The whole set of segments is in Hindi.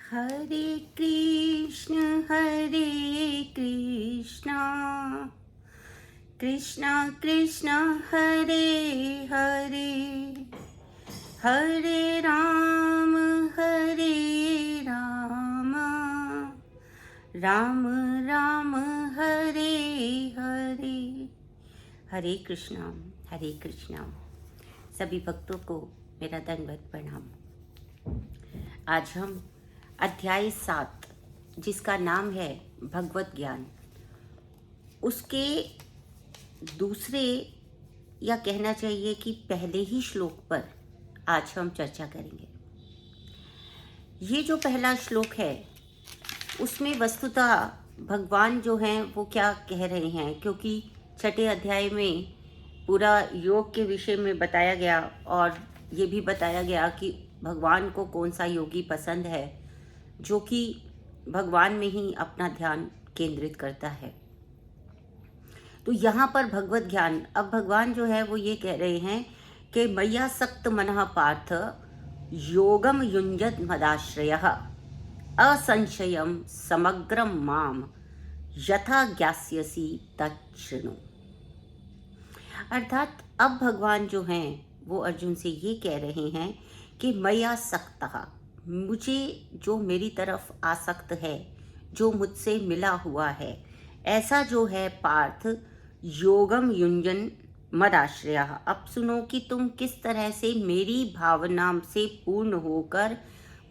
हरे कृष्णा कृष्णा कृष्णा हरे हरे हरे राम राम राम हरे हरे। हरे कृष्णा सभी भक्तों को मेरा दंडवत प्रणाम। आज हम अध्याय 7 जिसका नाम है भगवत ज्ञान, उसके दूसरे या कहना चाहिए कि पहले ही श्लोक पर आज हम चर्चा करेंगे। ये जो पहला श्लोक है उसमें वस्तुतः भगवान जो हैं वो क्या कह रहे हैं, क्योंकि छठे अध्याय में पूरा योग के विषय में बताया गया और ये भी बताया गया कि भगवान को कौन सा योगी पसंद है जो कि भगवान में ही अपना ध्यान केंद्रित करता है। तो यहाँ पर भगवत ज्ञान, अब भगवान जो है वो ये कह रहे हैं कि मय्या सक्त मनः पार्थ योगम युञ्जत मदाश्रयः असंशयम समग्रम माम यथा ज्ञास्यसि तच्छृणु। अर्थात अब भगवान जो हैं वो अर्जुन से ये कह रहे हैं कि मया सक्तः, मुझे जो मेरी तरफ आसक्त है, जो मुझसे मिला हुआ है, ऐसा जो है पार्थ योगम युंजन मदाश्रया। अब सुनो कि तुम किस तरह से मेरी भावना से पूर्ण होकर,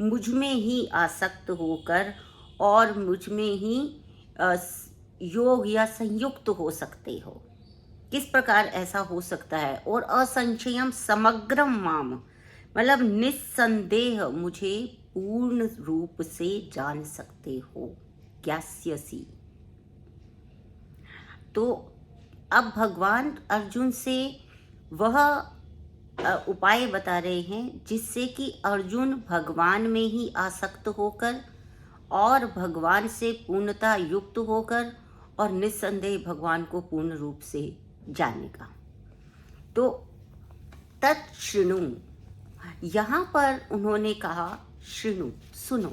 मुझ में ही आसक्त होकर और मुझ में ही योग या संयुक्त हो सकते हो, किस प्रकार ऐसा हो सकता है। और असंशयम समग्रम माम, मतलब निस्संदेह मुझे पूर्ण रूप से जान सकते हो, ज्ञास्यसि। तो अब भगवान अर्जुन से वह उपाय बता रहे हैं जिससे कि अर्जुन भगवान में ही आसक्त होकर और भगवान से पूर्णता युक्त होकर और निस्संदेह भगवान को पूर्ण रूप से जानेगा। तो तच्छृणु, यहाँ पर उन्होंने कहा शृणु, सुनो,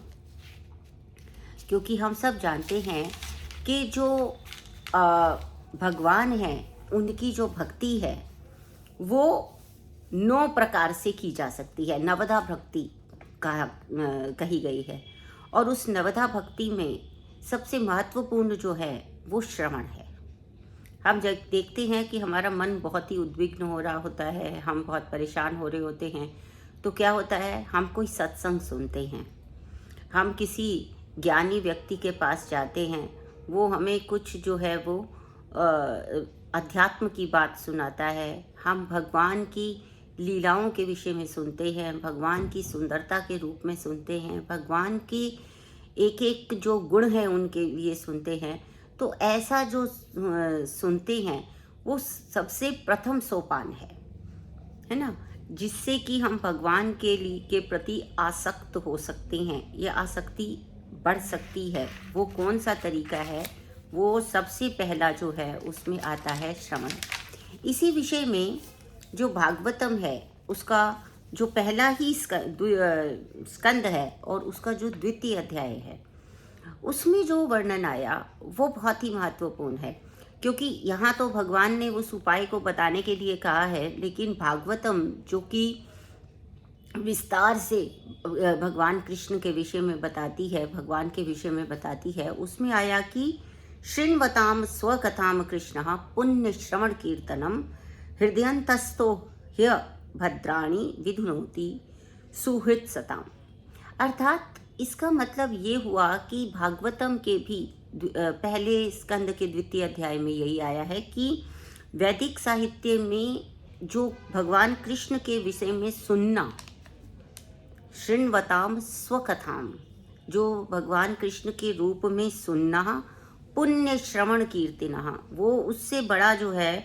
क्योंकि हम सब जानते हैं कि जो भगवान है उनकी जो भक्ति है वो 9 प्रकार से की जा सकती है, नवधा भक्ति कही गई है। और उस नवधा भक्ति में सबसे महत्वपूर्ण जो है वो श्रवण है। हम जब देखते हैं कि हमारा मन बहुत ही उद्विग्न हो रहा होता है, हम बहुत परेशान हो रहे होते हैं, तो क्या होता है, हम कोई सत्संग सुनते हैं, हम किसी ज्ञानी व्यक्ति के पास जाते हैं, वो हमें कुछ जो है वो अध्यात्म की बात सुनाता है, हम भगवान की लीलाओं के विषय में सुनते हैं, भगवान की सुंदरता के रूप में सुनते हैं, भगवान की एक एक जो गुण है उनके लिए सुनते हैं। तो ऐसा जो सुनते हैं वो सबसे प्रथम सोपान है ना, जिससे कि हम भगवान के प्रति आसक्त हो सकते हैं, ये आसक्ति बढ़ सकती है। वो कौन सा तरीका है, वो सबसे पहला जो है उसमें आता है श्रवण। इसी विषय में जो भागवतम है उसका जो पहला ही स्कंद है और उसका जो द्वितीय अध्याय है उसमें जो वर्णन आया वो बहुत ही महत्वपूर्ण है, क्योंकि यहाँ तो भगवान ने उस उपाय को बताने के लिए कहा है, लेकिन भागवतम जो कि विस्तार से भगवान कृष्ण के विषय में बताती है, भगवान के विषय में बताती है, उसमें आया कि शृण्वताम स्वकथाम कृष्ण पुण्य श्रवण कीर्तनम हृदयंतस्थो ह्य भद्राणि विधुनोति सुहृत सताम। अर्थात इसका मतलब ये हुआ कि भागवतम के भी पहले स्कंद के द्वितीय अध्याय में यही आया है कि वैदिक साहित्य में जो भगवान कृष्ण के विषय में सुनना, शृण्वताम स्वकथाम, जो भगवान कृष्ण के रूप में सुनना, पुण्य श्रवण कीर्तिना, वो उससे बड़ा जो है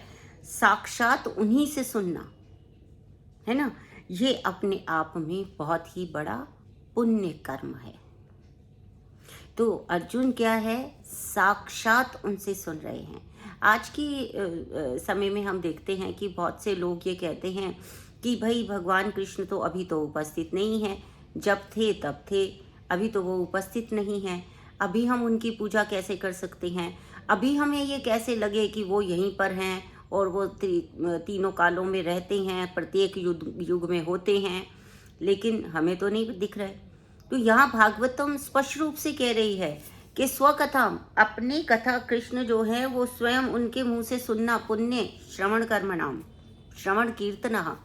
साक्षात उन्हीं से सुनना है ना, ये अपने आप में बहुत ही बड़ा पुण्य कर्म है। तो अर्जुन क्या है, साक्षात उनसे सुन रहे हैं। आज की समय में हम देखते हैं कि बहुत से लोग ये कहते हैं कि भाई भगवान कृष्ण तो अभी तो उपस्थित नहीं है, जब थे तब थे, अभी तो वो उपस्थित नहीं है। अभी हम उनकी पूजा कैसे कर सकते हैं? अभी हमें ये कैसे लगे कि वो यहीं पर हैं और वो तीनों कालों में रहते हैं, प्रत्येक युग युग में होते हैं, लेकिन हमें तो नहीं दिख रहा है। तो यहाँ भागवतम स्पष्ट रूप से कह रही है कि स्वकथाम, अपनी कथा कृष्ण जो है वो स्वयं उनके मुंह से सुनना पुण्य श्रवण कर्म नाम, श्रवण कीर्तन,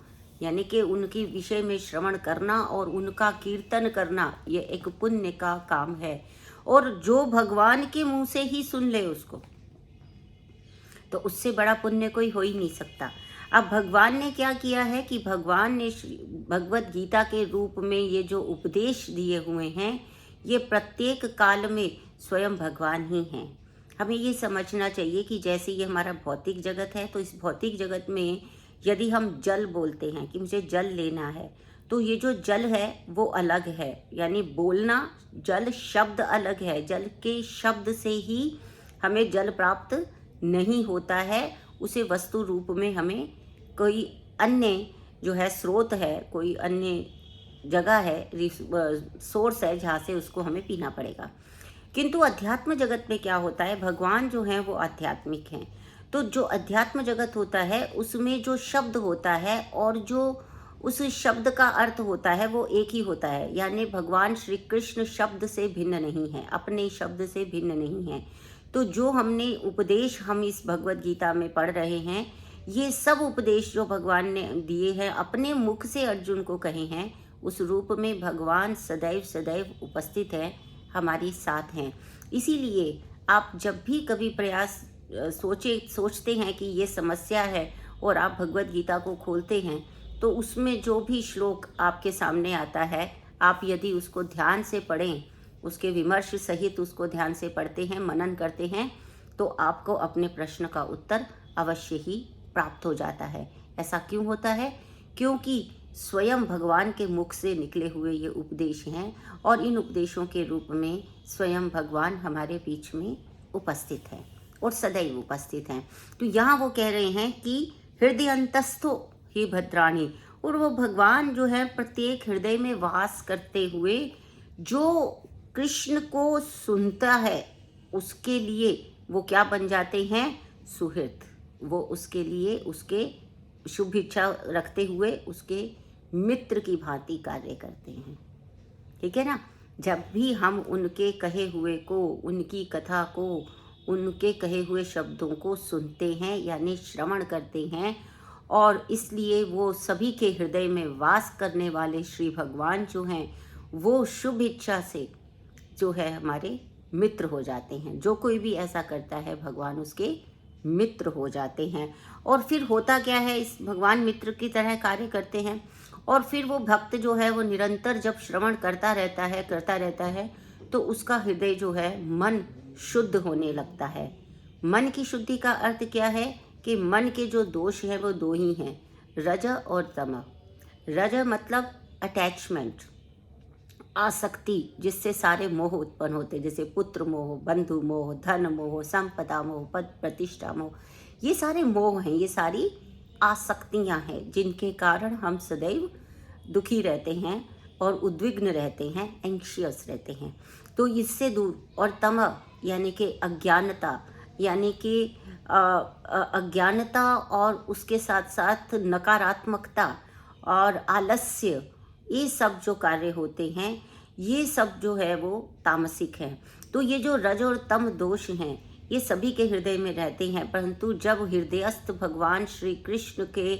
यानी कि उनके विषय में श्रवण करना और उनका कीर्तन करना, ये एक पुण्य का काम है। और जो भगवान के मुंह से ही सुन ले उसको, तो उससे बड़ा पुण्य कोई हो ही नहीं सकता। अब भगवान ने क्या किया है कि भगवान ने भगवत गीता के रूप में ये जो उपदेश दिए हुए हैं, ये प्रत्येक काल में स्वयं भगवान ही हैं। हमें ये समझना चाहिए कि जैसे ये हमारा भौतिक जगत है, तो इस भौतिक जगत में यदि हम जल बोलते हैं कि मुझे जल लेना है, तो ये जो जल है वो अलग है, यानी बोलना, जल शब्द अलग है। जल के शब्द से ही हमें जल प्राप्त नहीं होता है, उसे वस्तु रूप में हमें कोई अन्य जो है स्रोत है, कोई अन्य जगह है, सोर्स है जहाँ से उसको हमें पीना पड़ेगा। किंतु अध्यात्म जगत में क्या होता है, भगवान जो हैं वो आध्यात्मिक हैं। तो जो अध्यात्म जगत होता है उसमें जो शब्द होता है और जो उस शब्द का अर्थ होता है वो एक ही होता है, यानी भगवान श्री कृष्ण शब्द से भिन्न नहीं है, अपने शब्द से भिन्न नहीं है। तो जो हमने उपदेश हम इस भगवत गीता में पढ़ रहे हैं, ये सब उपदेश जो भगवान ने दिए हैं, अपने मुख से अर्जुन को कहे हैं, उस रूप में भगवान सदैव सदैव उपस्थित है, हमारे साथ हैं। इसीलिए आप जब भी कभी प्रयास सोचते हैं कि ये समस्या है और आप भगवत गीता को खोलते हैं, तो उसमें जो भी श्लोक आपके सामने आता है, आप यदि उसको ध्यान से पढ़ें, उसके विमर्श सहित उसको ध्यान से पढ़ते हैं, मनन करते हैं, तो आपको अपने प्रश्न का उत्तर अवश्य ही प्राप्त हो जाता है। ऐसा क्यों होता है? क्योंकि स्वयं भगवान के मुख से निकले हुए ये उपदेश हैं और इन उपदेशों के रूप में स्वयं भगवान हमारे बीच में उपस्थित हैं और सदैव उपस्थित हैं। तो यहाँ वो कह रहे हैं कि हृदय अंतस्थो ही भद्राणी, और वो भगवान जो है प्रत्येक हृदय में वास करते हुए जो कृष्ण को सुनता है, उसके लिए वो क्या बन जाते हैं? सुहृद। वो उसके लिए उसके शुभ इच्छा रखते हुए उसके मित्र की भांति कार्य करते हैं। ठीक है ना? जब भी हम उनके कहे हुए को, उनकी कथा को, उनके कहे हुए शब्दों को सुनते हैं यानी श्रवण करते हैं, और इसलिए वो सभी के हृदय में वास करने वाले श्री भगवान जो हैं, वो शुभ इच्छा से जो है हमारे मित्र हो जाते हैं। जो कोई भी ऐसा करता है, भगवान उसके मित्र हो जाते हैं। और फिर होता क्या है, इस भगवान मित्र की तरह कार्य करते हैं, और फिर वो भक्त जो है वो निरंतर जब श्रवण करता रहता है, तो उसका हृदय जो है मन शुद्ध होने लगता है। मन की शुद्धि का अर्थ क्या है कि मन के जो दोष हैं वो दो ही हैं, रज और तम। रज मतलब अटैचमेंट, आसक्ति, जिससे सारे मोह उत्पन्न होते, जैसे पुत्र मोह, बंधु मोह, धन मोह, संपदा मोह, पद प्रतिष्ठा मोह, ये सारे मोह हैं, ये सारी आसक्तियां हैं जिनके कारण हम सदैव दुखी रहते हैं और उद्विग्न रहते हैं, एंशियस रहते हैं। तो इससे दूर, और तम यानी कि अज्ञानता, यानी कि अज्ञानता और उसके साथ साथ नकारात्मकता और आलस्य, ये सब जो कार्य होते हैं, ये सब जो है वो तामसिक हैं। तो ये जो रज और तम दोष हैं, ये सभी के हृदय में रहते हैं, परंतु जब हृदयस्थ भगवान श्री कृष्ण के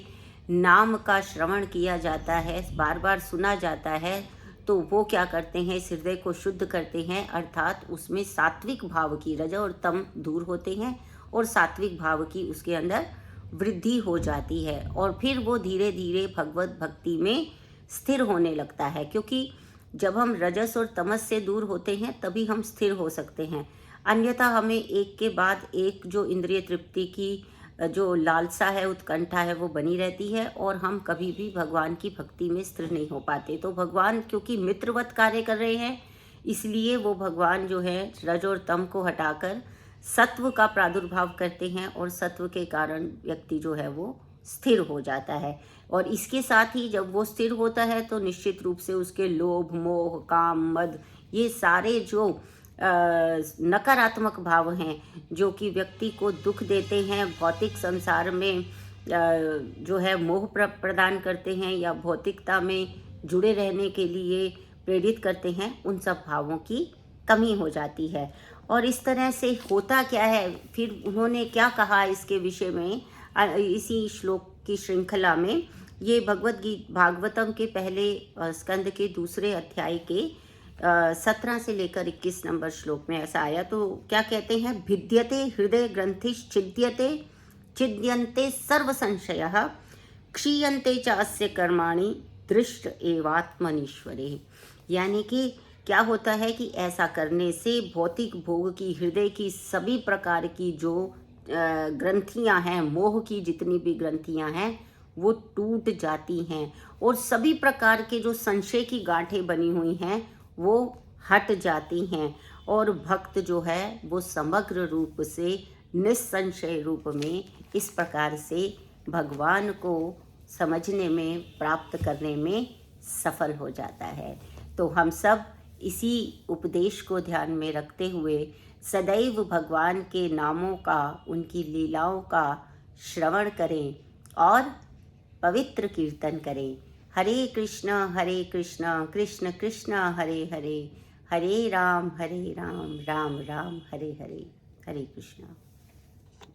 नाम का श्रवण किया जाता है, बार बार सुना जाता है, तो वो क्या करते हैं, इस हृदय को शुद्ध करते हैं, अर्थात उसमें सात्विक भाव की, रज और तम दूर होते हैं और सात्विक भाव की उसके अंदर वृद्धि हो जाती है, और फिर वो धीरे धीरे भगवत भक्ति में स्थिर होने लगता है। क्योंकि जब हम रजस और तमस से दूर होते हैं तभी हम स्थिर हो सकते हैं, अन्यथा हमें एक के बाद एक जो इंद्रिय तृप्ति की जो लालसा है, उत्कंठा है, वो बनी रहती है और हम कभी भी भगवान की भक्ति में स्थिर नहीं हो पाते। तो भगवान क्योंकि मित्रवत कार्य कर रहे हैं, इसलिए वो भगवान जो है रज और तम को हटाकर सत्व का प्रादुर्भाव करते हैं, और सत्व के कारण व्यक्ति जो है वो स्थिर हो जाता है। और इसके साथ ही जब वो स्थिर होता है तो निश्चित रूप से उसके लोभ, मोह, काम, मद, ये सारे जो नकारात्मक भाव हैं जो कि व्यक्ति को दुख देते हैं, भौतिक संसार में जो है मोह प्रदान करते हैं या भौतिकता में जुड़े रहने के लिए प्रेरित करते हैं, उन सब भावों की कमी हो जाती है। और इस तरह से होता क्या है, फिर उन्होंने क्या कहा इसके विषय में इसी श्लोक की श्रृंखला में, ये भागवतम के पहले स्कंद के दूसरे अध्याय के 17 से लेकर 21 नंबर श्लोक में ऐसा आया। तो क्या कहते हैं, भिद्यते हृदय ग्रंथिश्चिद्यते छिद्यन्ते सर्व संशयः क्षीयन्ते च अस्य कर्माणि दृष्ट एवात्मनीश्वरे। यानी कि क्या होता है कि ऐसा करने से भौतिक भोग की, हृदय की सभी प्रकार की जो ग्रंथियां हैं, मोह की जितनी भी ग्रंथियां हैं वो टूट जाती हैं और सभी प्रकार के जो संशय की गांठें बनी हुई हैं वो हट जाती हैं और भक्त जो है वो समग्र रूप से निस्संशय रूप में इस प्रकार से भगवान को समझने में, प्राप्त करने में सफल हो जाता है। तो हम सब इसी उपदेश को ध्यान में रखते हुए सदैव भगवान के नामों का, उनकी लीलाओं का श्रवण करें और पवित्र कीर्तन करें। हरे कृष्ण कृष्ण कृष्ण हरे हरे, हरे राम राम राम हरे हरे। हरे कृष्ण।